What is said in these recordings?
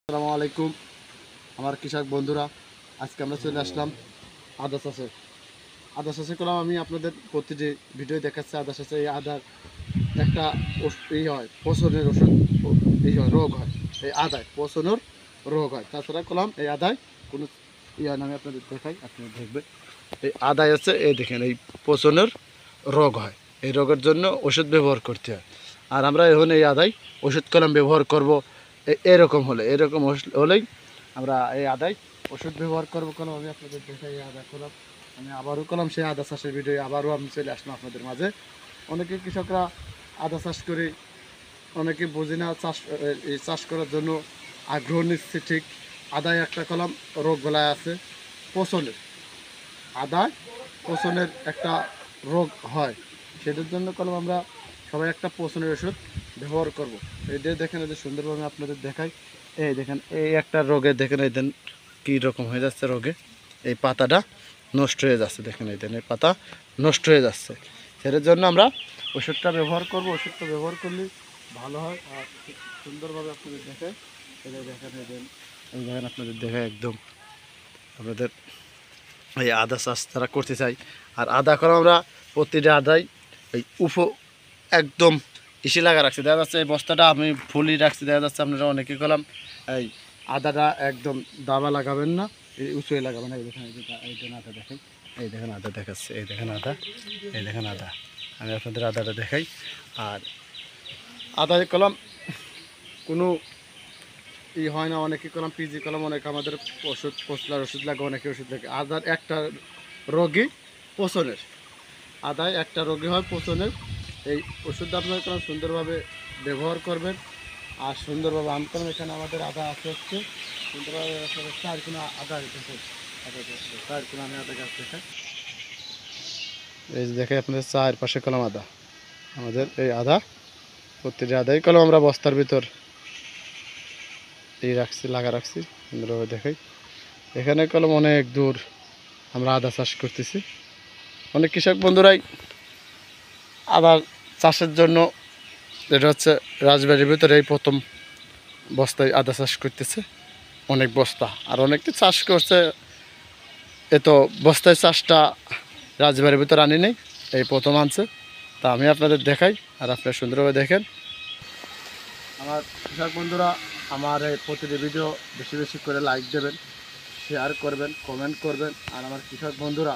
আসসালামু আলাইকুম আমার কৃষক বন্ধুরা, আজকে আমরা চলে আসলাম আদা চাষে করলাম। আমি আপনাদের প্রতিটি ভিডিও দেখাচ্ছি আদা চাষে। এই আদার একটা হয় পচনের ওষুধ, রোগ হয় এই আদায়, পচনের রোগ হয়। তাছাড়া করলাম এই আদায় কোনো হয় না। আমি আপনাদের দেখাই, আপনারা দেখবেন এই আদায় আছে, এই দেখেন এই পচনের রোগ হয়। এই রোগের জন্য ওষুধ ব্যবহার করতে হয়। আর আমরা এখন এই আদায় ওষুধ কলম ব্যবহার করব। এরকম হলেই আমরা এই আদায় ওষুধ ব্যবহার করবো। কলম আমি আপনাদের দেখাই এই আদা কলম। আমি আবারও কলম সেই আদা চাষের ভিডিও আবারও আমি চলে আসলাম আপনাদের মাঝে। অনেকে কৃষকরা আদা চাষ করে অনেকে বোঝে না, এই চাষ করার জন্য আগ্রহ নিচ্ছে ঠিক। আদায় একটা কলম রোগ গলায় আছে পচনের, আদায় পচনের একটা রোগ হয়। সেটার জন্য কলম আমরা সবাই একটা পচনের ওষুধ ব্যবহার করব। এটা দেখেন, এই যে সুন্দরভাবে আপনাদের দেখাই। এই দেখেন এই একটা রোগে দেখেন, এই দেন কী রকম হয়ে যাচ্ছে রোগে, এই পাতাটা নষ্ট হয়ে যাচ্ছে। দেখেন এই দেন এই পাতা নষ্ট হয়ে যাচ্ছে। সেটার জন্য আমরা ওষুধটা ব্যবহার করব। ওষুধটা ব্যবহার করলে ভালো হয়। আর সুন্দরভাবে আপনাদের দেখায়, এটা দেখেন এই দেন, এই দেখেন আপনাদের দেখায় একদম আপনাদের এই আদা চাষ তারা করতে চাই। আর আদা করে আমরা প্রতিটা আদায় এই একদম ইসি লাগা রাখছি। দেখা যাচ্ছে এই বস্তাটা আমি ফুলই রাখছি। দেখা যাচ্ছে আপনারা অনেকে করলাম এই আদাটা একদম দাবা লাগাবেন না, এই উঁচুয়ে লাগাবেন। এই দেখেন এই দেখেন আদা দেখেন, এই দেখেন আদা দেখাচ্ছে, এই দেখেন আদা, এই দেখেন আদা। আমি আপনাদের আদাটা দেখাই। আর আদা কলম কোনো হয় না, অনেকে কলম পিজি কলম, অনেকে আমাদের ওষুধ পচলার ওষুধ লাগে, অনেকে ওষুধ লাগে। আদার একটা রোগী পচনের, আদায় একটা রোগী হয় পচনের। এই ওষুধটা আপনার কলম সুন্দরভাবে ব্যবহার করবেন। আর সুন্দরভাবে আম কলম এখানে আমাদের আদা আছে হচ্ছে সুন্দরভাবে 4 কিলো আদা রেখেছে। 4 কিলো আমি আদা গাছ দেখাই। এই যে দেখে আপনাদের চারপাশে কলম আদা, আমাদের এই আদা প্রতিটি আদাই কলম আমরা বস্তার ভিতর এই রাখছি, লাগা রাখছি সুন্দরভাবে দেখাই। এখানে কলম অনেক দূর আমরা আদা চাষ করতেছি। অনেক কৃষক বন্ধুরাই আদা চাষের জন্য, এটা হচ্ছে রাজবাড়ির ভিতরে এই প্রথম বস্তায় আদা চাষ করতেছে, অনেক বস্তা। আর অনেকে চাষ করছে, এ তো বস্তায় চাষটা রাজবাড়ির ভিতরে আনি নেই, এই প্রথম আনছে। তা আমি আপনাদের দেখাই, আর আপনারা সুন্দরভাবে দেখেন। আমার কৃষক বন্ধুরা আমার এই প্রতিটি ভিডিও বেশি বেশি করে লাইক দেবেন, শেয়ার করবেন, কমেন্ট করবেন। আর আমার কৃষক বন্ধুরা,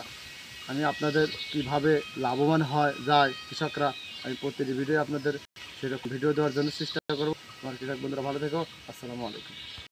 আমি আপনাদের কিভাবে লাভবান যায় কৃষকরা, আমি প্রতিটি ভিডিও আপনাদের সেরকম ভিডিও দেওয়ার জন্য চেষ্টা করব। আমার কৃষক বন্ধুরা ভালো থেকো। আসসালামু আলাইকুম।